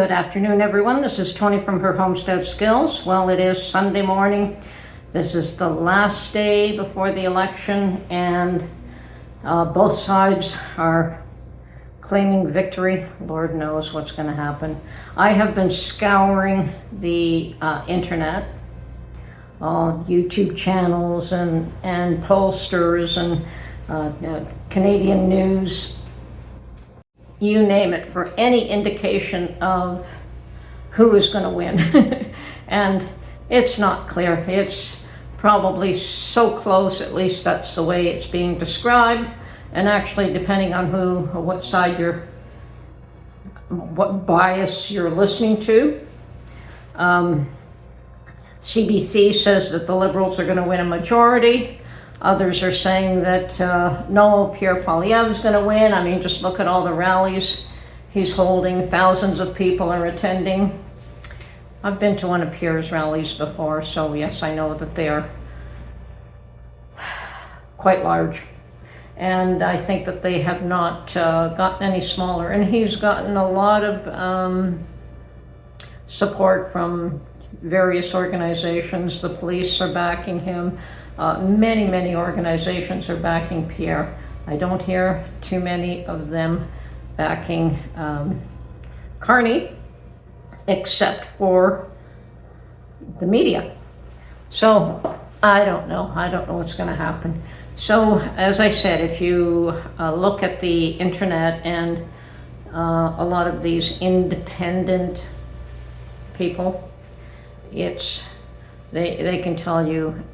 Good afternoon, everyone. This is Tony from her Homestead Skills. Well, it is Sunday morning. This is the last day before the election, and both sides are claiming victory. Lord knows what's going to happen. I have been scouring the internet, YouTube channels and pollsters and Canadian news, you name it, for any indication of who is going to win. And it's not clear. It's probably so close, at least that's the way it's being described. And actually, depending on what side what bias you're listening to. CBC says that the Liberals are going to win a majority. Others are saying that no, Pierre Poilievre is going to win. I mean, just look at all the rallies he's holding. Thousands of people are attending. I've been to one of Pierre's rallies before, so yes, I know that they are quite large. And I think that they have not gotten any smaller. And he's gotten a lot of support from various organizations. The police are backing him. Many organizations are backing Pierre. I don't hear too many of them backing Carney, except for the media. So I don't know what's going to happen. So as I said, if you look at the internet and a lot of these independent people, they can tell you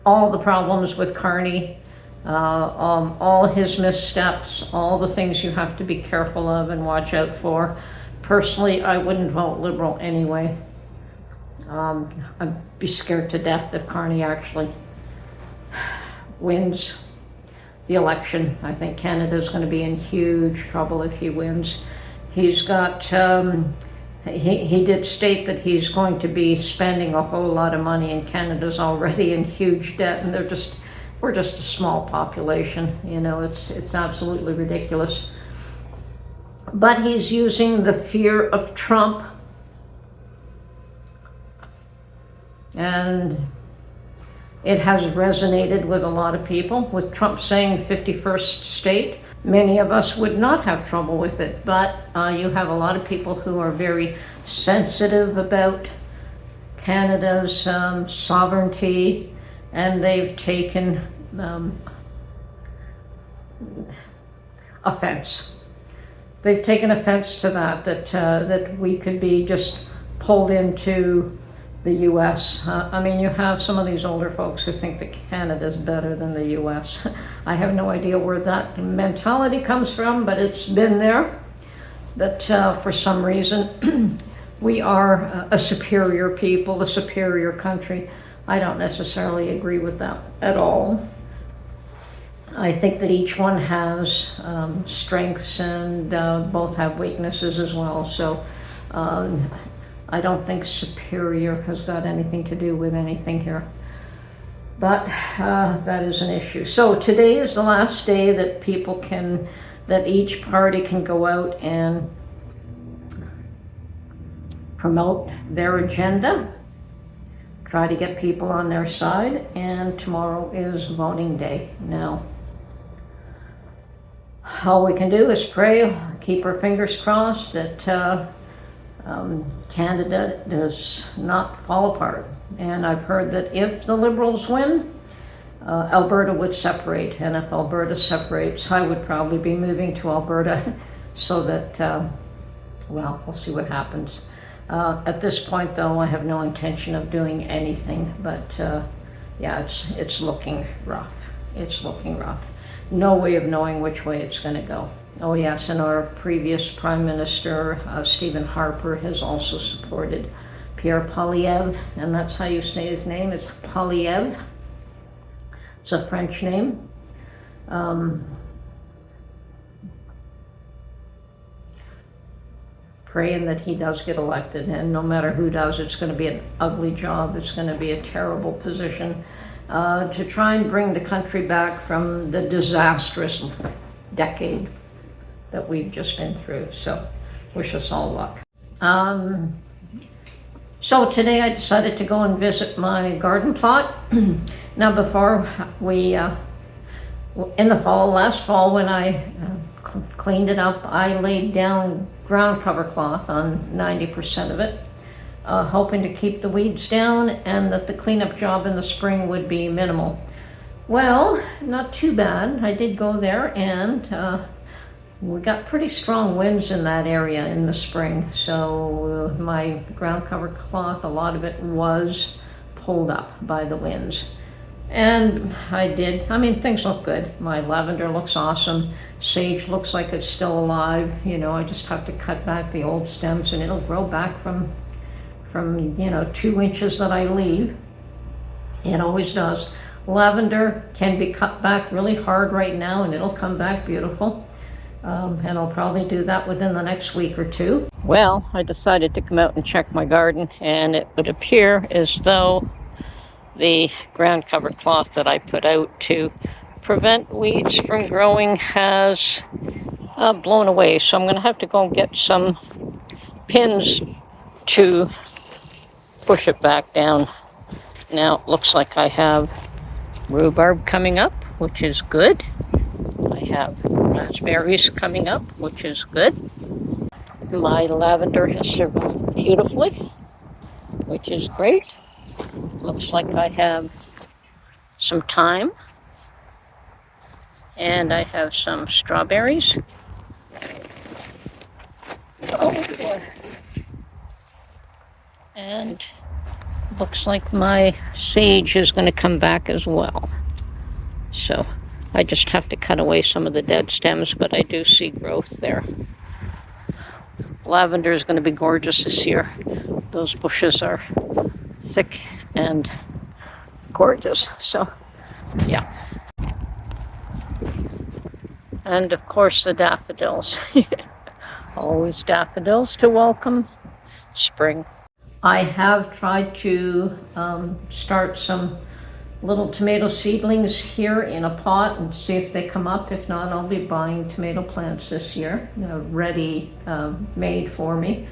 all the problems with Carney, all his missteps, all the things you have to be careful of and watch out for. Personally, I wouldn't vote Liberal anyway. I'd be scared to death if Carney actually wins the election. I think Canada's going to be in huge trouble if he wins. He's got, he did state that he's going to be spending a whole lot of money, and Canada's already in huge debt, and we're just a small population. You know, it's absolutely ridiculous. But he's using the fear of Trump, and it has resonated with a lot of people. With Trump saying 51st state, many of us would not have trouble with it, but you have a lot of people who are very sensitive about Canada's sovereignty, and they've taken offense. They've taken offense to that we could be just pulled into the U.S. I mean, you have some of these older folks who think that Canada's better than the U.S. I have no idea where that mentality comes from, but it's been there, that for some reason we are a superior people, a superior country. I don't necessarily agree with that at all. I think that each one has strengths, and both have weaknesses as well. So I don't think superior has got anything to do with anything here. But that is an issue. So today is the last day that that each party can go out and promote their agenda, try to get people on their side, and tomorrow is voting day. Now, all we can do is pray, keep our fingers crossed that Canada does not fall apart. And I've heard that if the Liberals win, Alberta would separate. And if Alberta separates, I would probably be moving to Alberta so that, well, we'll see what happens. At this point, though, I have no intention of doing anything. But yeah, it's looking rough. It's looking rough. No way of knowing which way it's going to go. Oh yes, and our previous Prime Minister, Stephen Harper, has also supported Pierre Poilievre, and that's how you say his name. It's Poilievre. It's a French name. Praying that he does get elected, and no matter who does, it's going to be an ugly job. It's going to be a terrible position to try and bring the country back from the disastrous decade that we've just been through. So wish us all luck. Um, so today I decided to go and visit my garden plot. Now before we, in the fall, last fall when I cleaned it up, I laid down ground cover cloth on 90% of it, hoping to keep the weeds down and that the cleanup job in the spring would be minimal. Well, not too bad. I did go there and we got pretty strong winds in that area in the spring, so my ground cover cloth, a lot of it was pulled up by the winds. And I mean, things look good. My lavender looks awesome. Sage looks like it's still alive. You know, I just have to cut back the old stems and it'll grow back from 2 inches that I leave. It always does. Lavender can be cut back really hard right now and it'll come back beautiful. And I'll probably do that within the next week or two. Well, I decided to come out and check my garden, and it would appear as though the ground cover cloth that I put out to prevent weeds from growing has blown away. So I'm going to have to go and get some pins to push it back down. Now it looks like I have rhubarb coming up, which is good. I have raspberries coming up, which is good. My lavender has survived beautifully, which is great. Looks like I have some thyme, and I have some strawberries. Oh, and looks like my sage is going to come back as well. So I just have to cut away some of the dead stems, but I do see growth there. Lavender is going to be gorgeous this year. Those bushes are thick and gorgeous. So, yeah. And of course the daffodils. Always daffodils to welcome spring. I have tried to start some little tomato seedlings here in a pot and see if they come up. If not, I'll be buying tomato plants this year, ready made for me.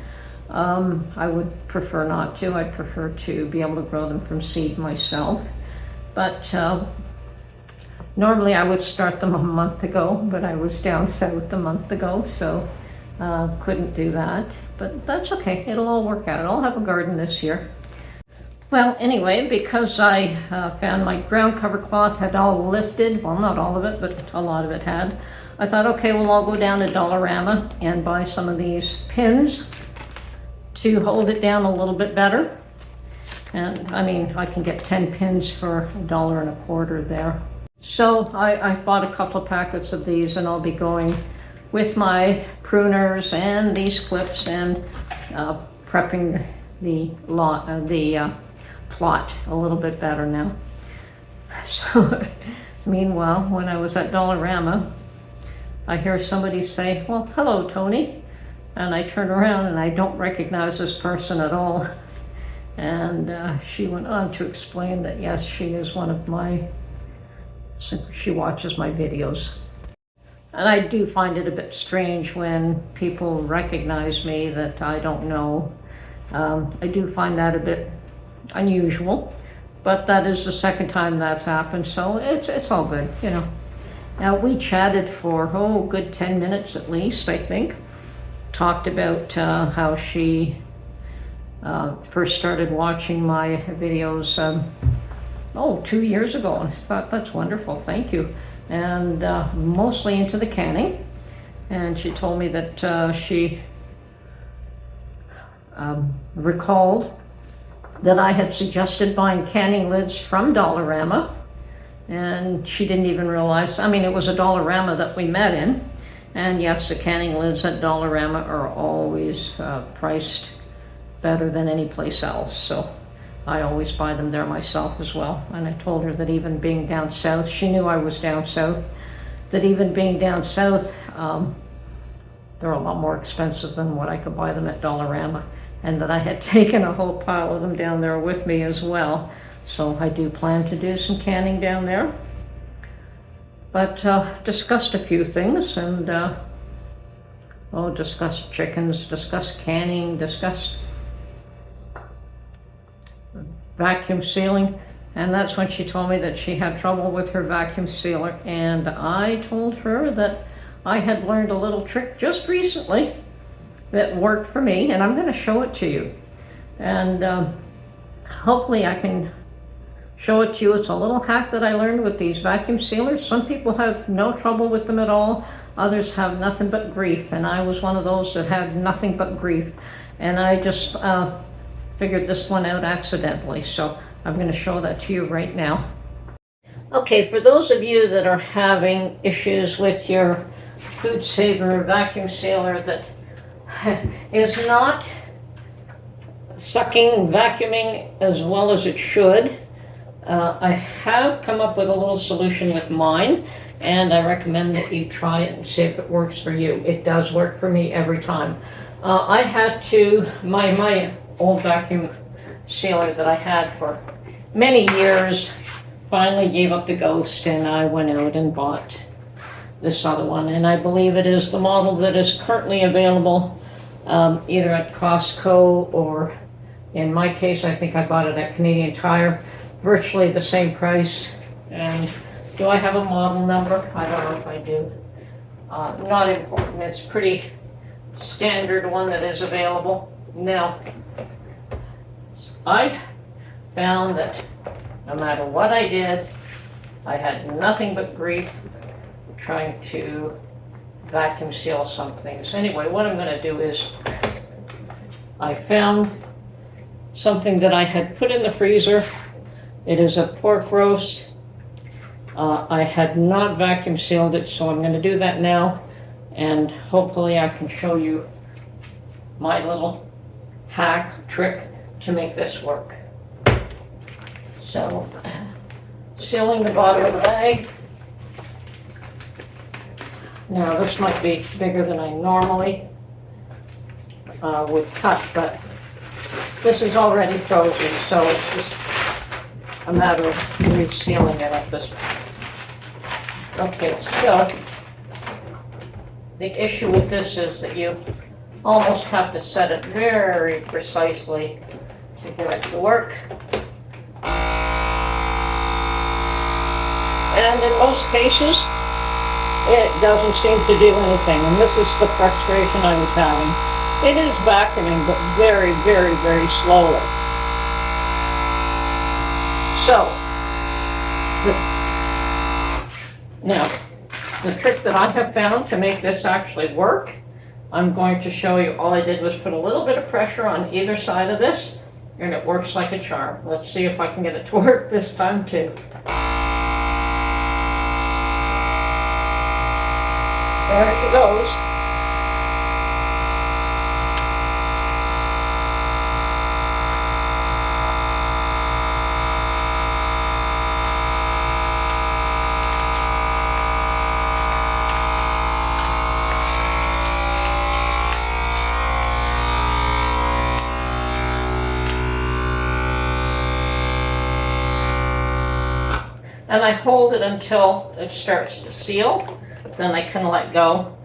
I would prefer not to. I'd prefer to be able to grow them from seed myself. But normally I would start them a month ago, but I was down south a month ago, so couldn't do that. But that's okay, it'll all work out. I'll have a garden this year. Well, anyway, because I found my ground cover cloth had all lifted, well, not all of it, but a lot of it had, I thought, okay, well, I'll go down to Dollarama and buy some of these pins to hold it down a little bit better. And I mean, I can get 10 pins for $1.25 there. So I bought a couple of packets of these, and I'll be going with my pruners and these clips and prepping the plot a little bit better now. So meanwhile, when I was at Dollarama, I hear somebody say, well, hello, Tony. And I turn around and I don't recognize this person at all. And she went on to explain that, yes, she is one of she watches my videos. And I do find it a bit strange when people recognize me that I don't know. I do find that a bit unusual, but that is the second time that's happened, so it's all good, you know. Now we chatted for a good 10 minutes at least, I think. Talked about how she first started watching my videos 2 years ago, and I thought, that's wonderful, thank you. And mostly into the canning, and she told me that she recalled that I had suggested buying canning lids from Dollarama, and she didn't even realize, I mean, it was a Dollarama that we met in, and yes, the canning lids at Dollarama are always priced better than any place else, so I always buy them there myself as well. And I told her that even being down south, she knew I was down south, that even being down south, they're a lot more expensive than what I could buy them at Dollarama, and that I had taken a whole pile of them down there with me as well. So I do plan to do some canning down there. But discussed a few things, and discussed chickens, discussed canning, discussed vacuum sealing. And that's when she told me that she had trouble with her vacuum sealer. And I told her that I had learned a little trick just recently that worked for me, and I'm going to show it to you. And hopefully I can show it to you. It's a little hack that I learned with these vacuum sealers. Some people have no trouble with them at all. Others have nothing but grief. And I was one of those that had nothing but grief. And I just figured this one out accidentally. So I'm going to show that to you right now. Okay, for those of you that are having issues with your Food Saver vacuum sealer that is not sucking, vacuuming as well as it should, I have come up with a little solution with mine, and I recommend that you try it and see if it works for you. It does work for me every time. I had to, my old vacuum sealer that I had for many years finally gave up the ghost, and I went out and bought this other one, and I believe it is the model that is currently available either at Costco or, in my case, I think I bought it at Canadian Tire. Virtually the same price. And do I have a model number? I don't know if I do. Not important. It's pretty standard one that is available. Now, I found that no matter what I did, I had nothing but grief trying to vacuum seal some things. Anyway, what I'm going to do is I found something that I had put in the freezer. It is a pork roast. I had not vacuum sealed it, so I'm going to do that now, and hopefully I can show you my little hack trick to make this work. So, sealing the bottom of the bag. Now this might be bigger than I normally would cut, but this is already frozen, so it's just a matter of resealing it at this point. Okay, so the issue with this is that you almost have to set it very precisely to get it to work. And in most cases, it doesn't seem to do anything, and this is the frustration I was having. It is vacuuming, but very, very, very slowly. So, now, the trick that I have found to make this actually work, I'm going to show you. All I did was put a little bit of pressure on either side of this, and it works like a charm. Let's see if I can get it to work this time too. There she goes. And I hold it until it starts to seal. Then I can let go.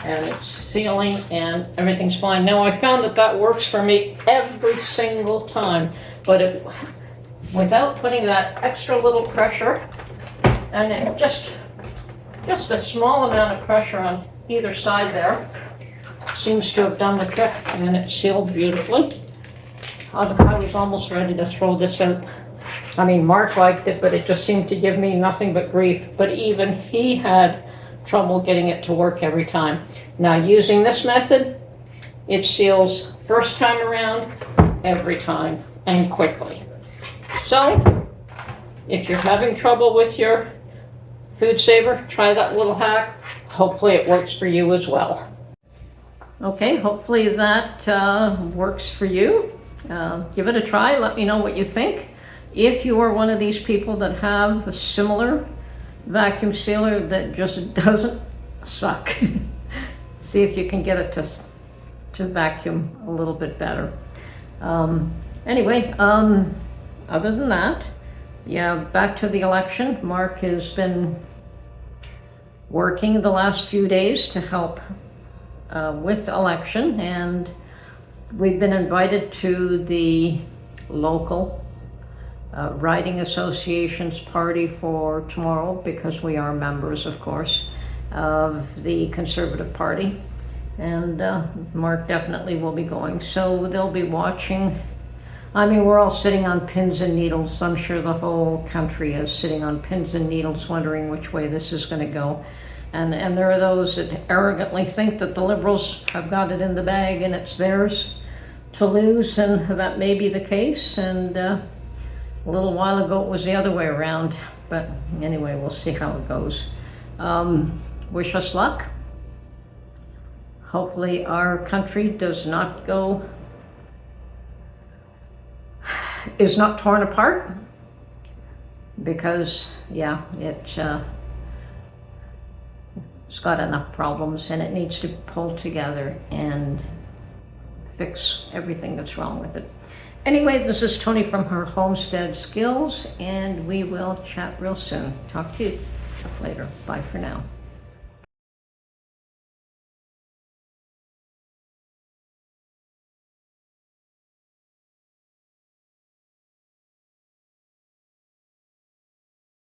And it's sealing and everything's fine. Now I found that that works for me every single time. But without putting that extra little pressure, and it just a small amount of pressure on either side there, seems to have done the trick, and it sealed beautifully. I was almost ready to throw this out. I mean, Mark liked it, but it just seemed to give me nothing but grief. But even he had trouble getting it to work every time. Now, using this method, it seals first time around, every time, and quickly. So, if you're having trouble with your Food Saver, try that little hack. Hopefully it works for you as well. Okay, hopefully that works for you. Give it a try. Let me know what you think. If you are one of these people that have a similar vacuum sealer that just doesn't suck, see if you can get it to vacuum a little bit better. Anyway, other than that, yeah, back to the election. Mark has been working the last few days to help with election, and we've been invited to the local riding association's party for tomorrow, because we are members, of course, of the Conservative Party, and Mark definitely will be going, so they'll be watching. I mean, we're all sitting on pins and needles. I'm sure the whole country is sitting on pins and needles, wondering which way this is going to go. And there are those that arrogantly think that the Liberals have got it in the bag and it's theirs to lose, and that may be the case. And a little while ago it was the other way around. But anyway, we'll see how it goes. Wish us luck. Hopefully our country is not torn apart, because yeah, it's got enough problems, and it needs to pull together and fix everything that's wrong with it. Anyway, this is Tony from her Homestead Skills, and we will chat real soon. Talk to you later. Bye for now.